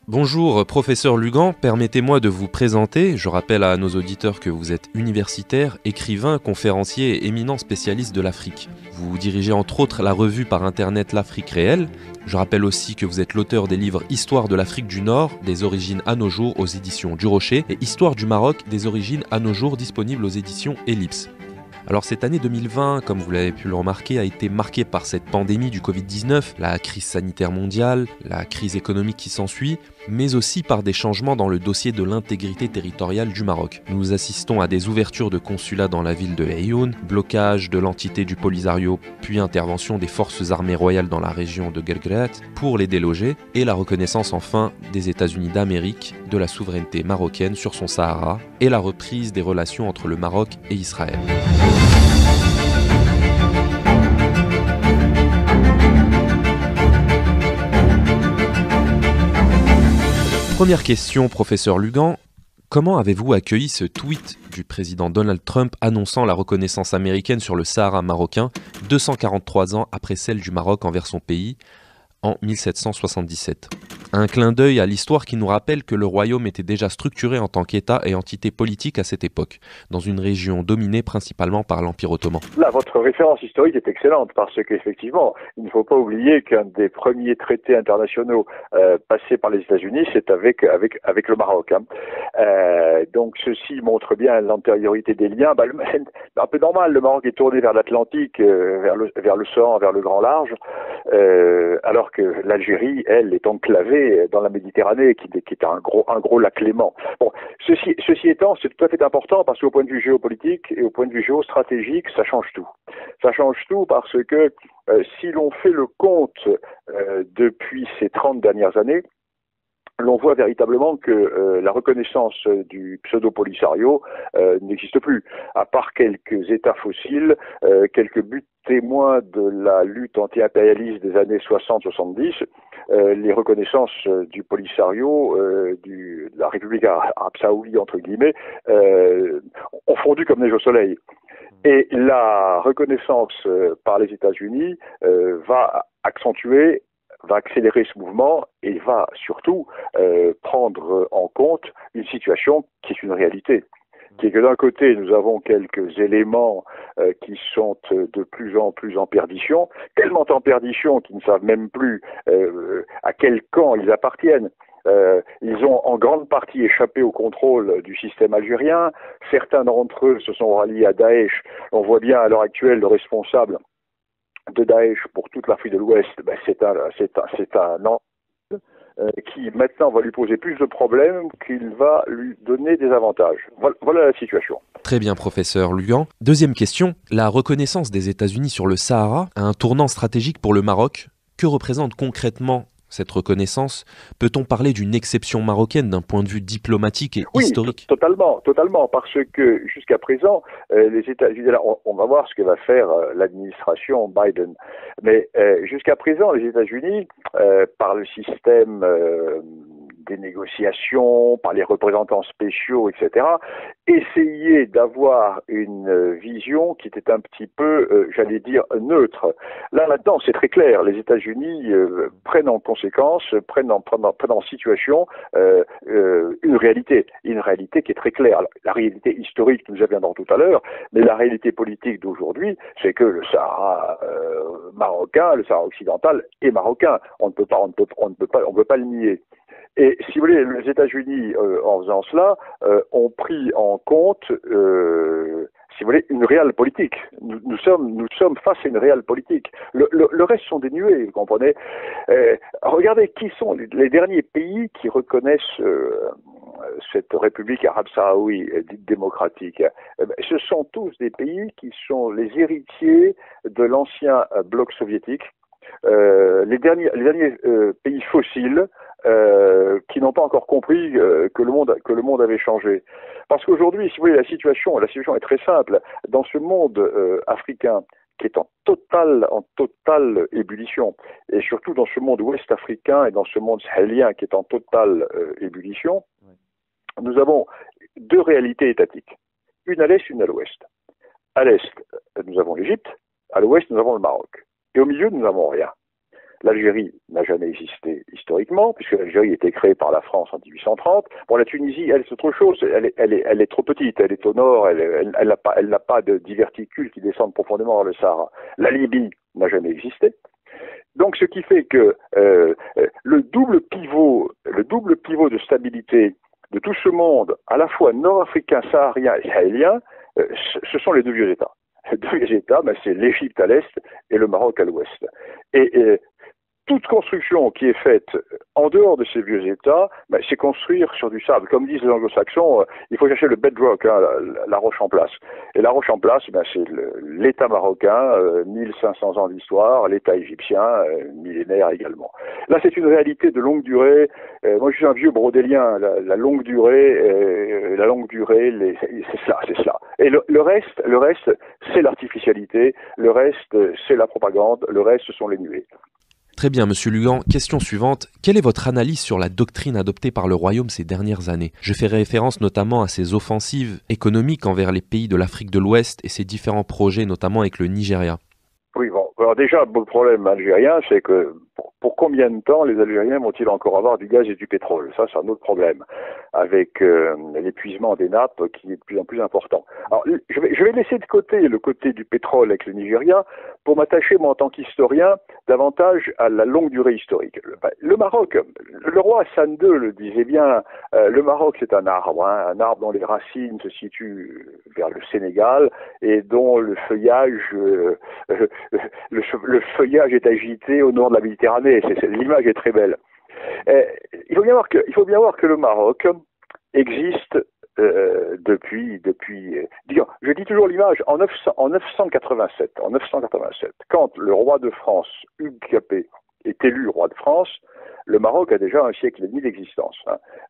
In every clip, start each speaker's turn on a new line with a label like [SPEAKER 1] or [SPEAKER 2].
[SPEAKER 1] Bonjour, professeur Lugan, permettez-moi de vous présenter. Je rappelle à nos auditeurs que vous êtes universitaire, écrivain, conférencier et éminent spécialiste de l'Afrique. Vous dirigez entre autres la revue par internet L'Afrique réelle. Je rappelle aussi que vous êtes l'auteur des livres Histoire de l'Afrique du Nord, des origines à nos jours aux éditions du Rocher et Histoire du Maroc, des origines à nos jours disponibles aux éditions Ellipse. Alors cette année 2020, comme vous l'avez pu le remarquer, a été marquée par cette pandémie du Covid-19, la crise sanitaire mondiale, la crise économique qui s'ensuit, mais aussi par des changements dans le dossier de l'intégrité territoriale du Maroc. Nous assistons à des ouvertures de consulats dans la ville de Aïoun, blocage de l'entité du Polisario, puis intervention des forces armées royales dans la région de Guelgret pour les déloger, et la reconnaissance enfin des États-Unis d'Amérique de la souveraineté marocaine sur son Sahara, et la reprise des relations entre le Maroc et Israël. Première question, professeur Lugan. Comment avez-vous accueilli ce tweet du président Donald Trump annonçant la reconnaissance américaine sur le Sahara marocain 243 ans après celle du Maroc envers son pays en 1777 ? Un clin d'œil à l'histoire qui nous rappelle que le royaume était déjà structuré en tant qu'État et entité politique à cette époque, dans une région dominée principalement par l'Empire ottoman.
[SPEAKER 2] Là, votre référence historique est excellente parce qu'effectivement, il ne faut pas oublier qu'un des premiers traités internationaux passés par les États-Unis, c'est avec le Maroc. Donc ceci montre bien l'antériorité des liens. Un peu normal, le Maroc est tourné vers l'Atlantique, vers l'océan, vers le grand large, alors que l'Algérie, elle, est enclavée dans la Méditerranée, qui est un gros lac Léman. Bon, ceci étant, c'est tout à fait important parce qu'au point de vue géopolitique et au point de vue géostratégique, ça change tout. Ça change tout parce que si l'on fait le compte depuis ces 30 dernières années, l'on voit véritablement que la reconnaissance du pseudo-Polisario n'existe plus, à part quelques États fossiles, quelques buts témoins de la lutte anti-impérialiste des années 60-70, les reconnaissances du Polisario, de la République arabe saoudite, entre guillemets, ont fondu comme neige au soleil. Et la reconnaissance par les États-Unis va accélérer ce mouvement et va surtout prendre en compte une situation qui est une réalité. Qui est que d'un côté, nous avons quelques éléments qui sont de plus en plus en perdition, tellement en perdition qu'ils ne savent même plus à quel camp ils appartiennent. Ils ont en grande partie échappé au contrôle du système algérien. Certains d'entre eux se sont ralliés à Daesh. On voit bien à l'heure actuelle le responsable de Daesh pour toute l'Afrique de l'Ouest, c'est un homme qui maintenant va lui poser plus de problèmes qu'il va lui donner des avantages. Voilà la situation.
[SPEAKER 1] Très bien, professeur Lugan. Deuxième question, la reconnaissance des États-Unis sur le Sahara a un tournant stratégique pour le Maroc. Que représente concrètement cette reconnaissance? Peut-on parler d'une exception marocaine d'un point de vue diplomatique et historique?
[SPEAKER 2] Totalement, parce que jusqu'à présent, les États-Unis, on va voir ce que va faire l'administration Biden, mais jusqu'à présent, les États-Unis, par le système des négociations, par les représentants spéciaux, etc., essayaient d'avoir une vision qui était un petit peu, j'allais dire, neutre. Là, maintenant, c'est très clair. Les États-Unis prennent en conséquence, prennent en situation une réalité qui est très claire. La réalité historique, nous y reviendrons tout à l'heure, mais la réalité politique d'aujourd'hui, c'est que le Sahara marocain, le Sahara occidental est marocain. On ne peut pas le nier. Et si vous voulez, les États-Unis, en faisant cela, ont pris en compte, si vous voulez, une réelle politique. Nous sommes face à une réelle politique. Le reste sont dénués, vous comprenez. Regardez qui sont les derniers pays qui reconnaissent cette République arabe saoudite dite démocratique. Ce sont tous des pays qui sont les héritiers de l'ancien bloc soviétique. Les derniers pays fossiles qui n'ont pas encore compris que le monde avait changé. Parce qu'aujourd'hui, si vous voulez, la situation est très simple. Dans ce monde africain qui est en totale ébullition, et surtout dans ce monde ouest africain et dans ce monde sahélien qui est en totale ébullition, nous avons deux réalités étatiques. Une à l'est, une à l'ouest. À l'est, nous avons l'Égypte. À l'ouest, nous avons le Maroc. Et au milieu, nous n'avons rien. L'Algérie n'a jamais existé historiquement, puisque l'Algérie a été créée par la France en 1830. Bon, la Tunisie, elle, c'est autre chose. Elle est trop petite. Elle est au nord. Elle n'a pas de diverticules qui descendent profondément vers le Sahara. La Libye n'a jamais existé. Donc, ce qui fait que le double pivot de stabilité de tout ce monde, à la fois nord-africain, saharien et sahélien, ce sont les deux vieux États. Les deux vieux États, c'est l'Égypte à l'est et le Maroc à l'ouest. Et toute construction qui est faite en dehors de ces vieux États, c'est construire sur du sable. Comme disent les anglo-saxons, il faut chercher le bedrock, la roche en place. Et la roche en place, c'est l'État marocain, 1500 ans d'histoire, l'État égyptien, millénaire également. Là, c'est une réalité de longue durée. Moi, je suis un vieux brodélien. La longue durée, c'est cela. Et le reste, c'est l'artificialité. Le reste, c'est la propagande. Le reste, ce sont les nuées.
[SPEAKER 1] Très bien, Monsieur Lugan. Question suivante. Quelle est votre analyse sur la doctrine adoptée par le Royaume ces dernières années? Je fais référence notamment à ses offensives économiques envers les pays de l'Afrique de l'Ouest et ses différents projets, notamment avec le Nigeria.
[SPEAKER 2] Oui, bon. Alors déjà, le problème algérien, c'est que pour combien de temps les Algériens vont-ils encore avoir du gaz et du pétrole? Ça, c'est un autre problème, avec l'épuisement des nappes qui est de plus en plus important. Alors, je vais laisser de côté le côté du pétrole avec le Nigeria pour m'attacher, moi, en tant qu'historien, davantage à la longue durée historique. Le Maroc, le roi Hassan II le disait bien, le Maroc, c'est un arbre dont les racines se situent vers le Sénégal et dont le feuillage est agité au nord de la Méditerranée. L'image est très belle. Il faut bien voir que le Maroc existe depuis, disons, je dis toujours l'image, en 987, quand le roi de France, Hugues Capet, est élu roi de France, le Maroc a déjà un siècle et demi d'existence.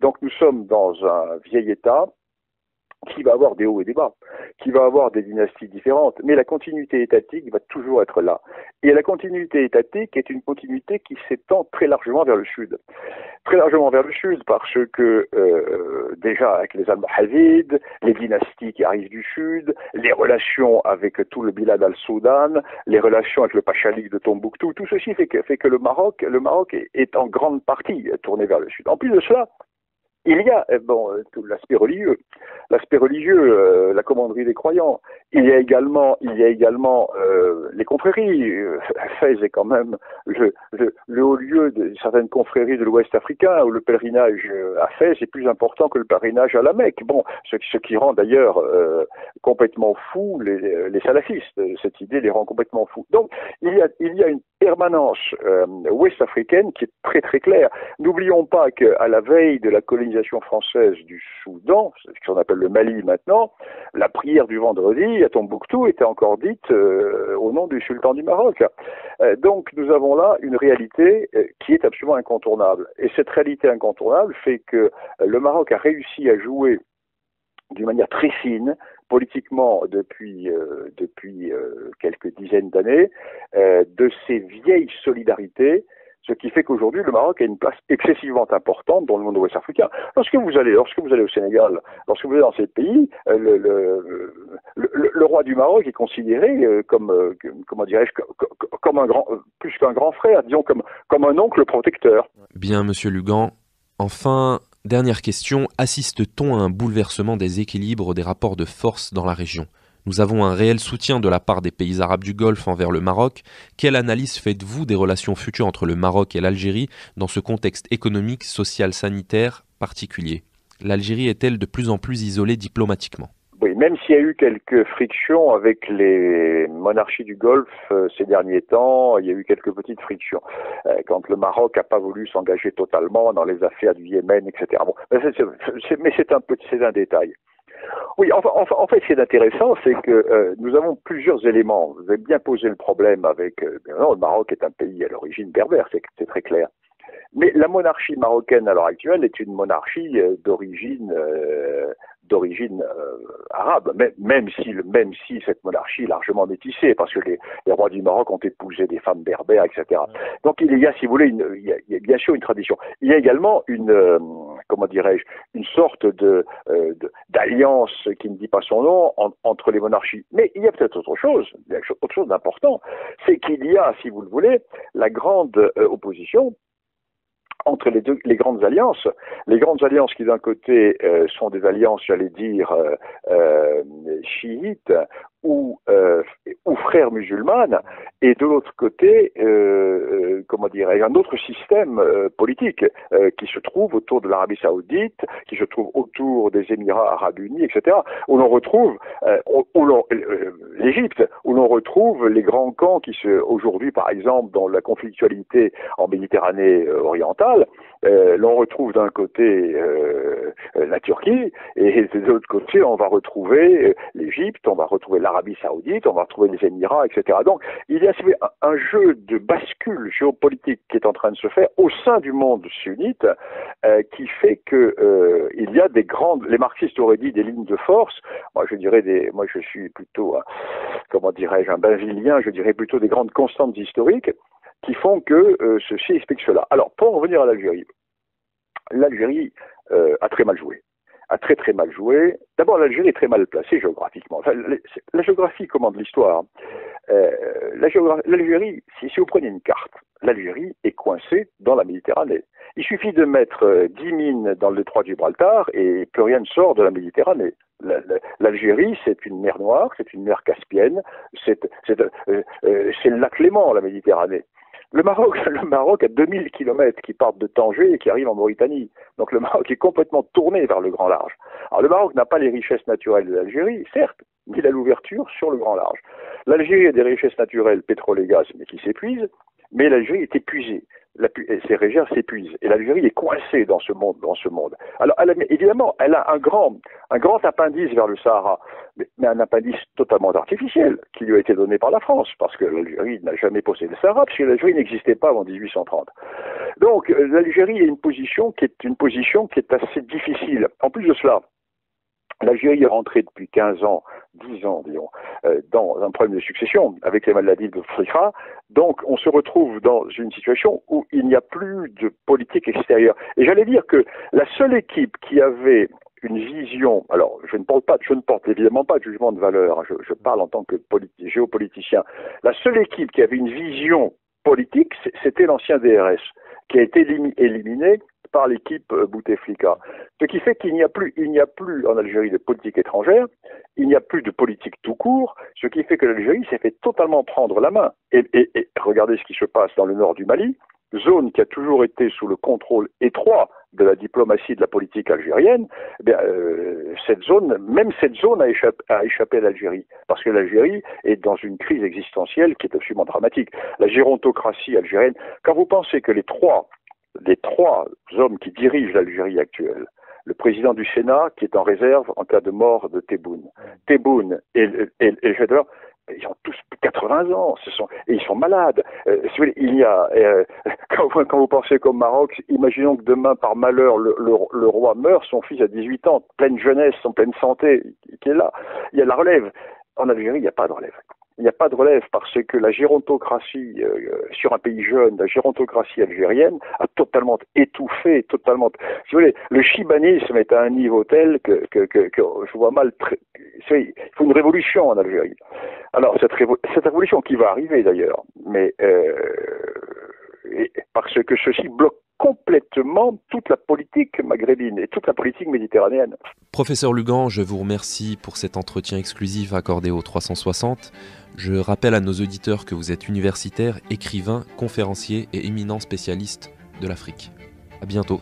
[SPEAKER 2] Donc nous sommes dans un vieil État qui va avoir des hauts et des bas, qui va avoir des dynasties différentes, mais la continuité étatique va toujours être là. Et la continuité étatique est une continuité qui s'étend très largement vers le sud. Très largement vers le sud parce que déjà avec les Almohavides, les dynasties qui arrivent du sud, les relations avec tout le Bilad al-Soudan, les relations avec le Pachalik de Tombouctou, tout ceci fait que le Maroc est en grande partie tourné vers le sud. En plus de cela, il y a tout l'aspect religieux, la commanderie des croyants. Il y a également les confréries. Fès est quand même le haut lieu de certaines confréries de l'Ouest africain où le pèlerinage à Fès est plus important que le pèlerinage à la Mecque. Bon, ce qui rend d'ailleurs complètement fous les salafistes. Cette idée les rend complètement fous. Donc il y a une permanence ouest africaine qui est très très claire. N'oublions pas qu'à la veille de la colonisation française du Soudan, ce qu'on appelle le Mali maintenant, la prière du vendredi à Tombouctou était encore dite au nom du sultan du Maroc. Donc nous avons là une réalité qui est absolument incontournable. Et cette réalité incontournable fait que le Maroc a réussi à jouer d'une manière très fine, politiquement depuis quelques dizaines d'années, de ces vieilles solidarités, ce qui fait qu'aujourd'hui le Maroc a une place excessivement importante dans le monde ouest africain. Lorsque vous allez au Sénégal, lorsque vous allez dans ces pays, le roi du Maroc est considéré comme un grand, plus qu'un grand frère, disons comme un oncle protecteur.
[SPEAKER 1] Bien, Monsieur Lugan. Enfin, dernière question, assiste-t-on à un bouleversement des équilibres des rapports de force dans la région? Nous avons un réel soutien de la part des pays arabes du Golfe envers le Maroc. Quelle analyse faites-vous des relations futures entre le Maroc et l'Algérie dans ce contexte économique, social, sanitaire particulier? L'Algérie est-elle de plus en plus isolée diplomatiquement?
[SPEAKER 2] Oui, même s'il y a eu quelques frictions avec les monarchies du Golfe ces derniers temps, il y a eu quelques petites frictions. Quand le Maroc n'a pas voulu s'engager totalement dans les affaires du Yémen, etc. Bon, mais c'est un détail. Oui, en fait, ce qui est intéressant, c'est que nous avons plusieurs éléments. Vous avez bien posé le problème avec... le Maroc est un pays à l'origine berbère, c'est très clair. Mais la monarchie marocaine à l'heure actuelle est une monarchie d'origine arabe, même si cette monarchie est largement métissée, parce que les rois du Maroc ont épousé des femmes berbères, etc. Donc il y a, si vous voulez, il y a bien sûr une tradition. Il y a également une comment dirais-je, une sorte d'alliance qui ne dit pas son nom entre les monarchies. Mais il y a peut-être autre chose, autre chose d'important, c'est qu'il y a, si vous le voulez, la grande opposition entre les grandes alliances. Les grandes alliances qui d'un côté sont des alliances, j'allais dire, chiites ou frères musulmanes, et de l'autre côté, comment dirais-je, un autre système politique qui se trouve autour de l'Arabie Saoudite, qui se trouve autour des Émirats Arabes Unis, etc., où l'on retrouve l'Égypte, où l'on retrouve les grands camps qui aujourd'hui, par exemple, dans la conflictualité en Méditerranée orientale, l'on retrouve d'un côté la Turquie, et de l'autre côté, on va retrouver l'Égypte, on va retrouver l'Arabie Saoudite, on va retrouver les Émirats, etc. Donc, il y a un jeu de bascule géopolitique qui est en train de se faire au sein du monde sunnite, qui fait que il y a des grandes, les marxistes auraient dit des lignes de force. Moi, je suis plutôt, comment dirais-je, un benvilien, je dirais plutôt des grandes constantes historiques qui font que ceci explique cela. Alors, pour en revenir à l'Algérie, l'Algérie a très mal joué. A très très mal joué. D'abord, l'Algérie est très mal placée géographiquement. Enfin, la géographie commande l'histoire. L'Algérie, si vous prenez une carte, l'Algérie est coincée dans la Méditerranée. Il suffit de mettre 10 mines dans le détroit de Gibraltar et plus rien ne sort de la Méditerranée. L'Algérie, c'est une mer Noire, c'est une mer Caspienne, c'est le lac Léman, la Méditerranée. Le Maroc a 2000 kilomètres qui partent de Tanger et qui arrivent en Mauritanie. Donc le Maroc est complètement tourné vers le grand large. Alors le Maroc n'a pas les richesses naturelles de l'Algérie, certes, mais il a l'ouverture sur le grand large. L'Algérie a des richesses naturelles, pétrole et gaz, mais qui s'épuisent, mais l'Algérie est épuisée. Ses réserves s'épuisent. Et l'Algérie est coincée dans ce monde. Alors, évidemment, elle a un grand appendice vers le Sahara, mais un appendice totalement artificiel, qui lui a été donné par la France, parce que l'Algérie n'a jamais possédé le Sahara, puisque l'Algérie n'existait pas avant 1830. Donc, l'Algérie a une position qui est assez difficile. En plus de cela, l'Algérie est rentrée depuis 15 ans, 10 ans, disons, dans un problème de succession avec les maladies de Bouteflika. Donc, on se retrouve dans une situation où il n'y a plus de politique extérieure. Et j'allais dire que la seule équipe qui avait une vision, alors je ne porte évidemment pas de jugement de valeur, hein, je parle en tant que géopoliticien, la seule équipe qui avait une vision politique, c'était l'ancien DRS, qui a été éliminé par l'équipe Bouteflika. Ce qui fait qu'il n'y a plus en Algérie de politique étrangère, il n'y a plus de politique tout court, ce qui fait que l'Algérie s'est fait totalement prendre la main. Et regardez ce qui se passe dans le nord du Mali, zone qui a toujours été sous le contrôle étroit de la diplomatie de la politique algérienne, eh bien, cette zone a échappé à l'Algérie, parce que l'Algérie est dans une crise existentielle qui est absolument dramatique. La gérontocratie algérienne, quand vous pensez que les trois hommes qui dirigent l'Algérie actuelle, le président du Sénat qui est en réserve en cas de mort de Tebboune et Jadder, ils ont tous 80 ans, et ils sont malades. Il y a, quand vous pensez qu'au Maroc, imaginons que demain, par malheur, le roi meurt, son fils a 18 ans, pleine jeunesse, en pleine santé, qui est là. Il y a la relève. En Algérie, il n'y a pas de relève. Il n'y a pas de relève parce que la gérontocratie sur un pays jeune, la gérontocratie algérienne a totalement étouffé, si vous voulez, le chibanisme est à un niveau tel que je vois mal. Il faut une révolution en Algérie. Alors cette révolution qui va arriver d'ailleurs, mais parce que ceci bloque complètement toute la politique maghrébine et toute la politique méditerranéenne.
[SPEAKER 1] Professeur Lugan, je vous remercie pour cet entretien exclusif accordé au 360. Je rappelle à nos auditeurs que vous êtes universitaire, écrivain, conférencier et éminent spécialiste de l'Afrique. À bientôt.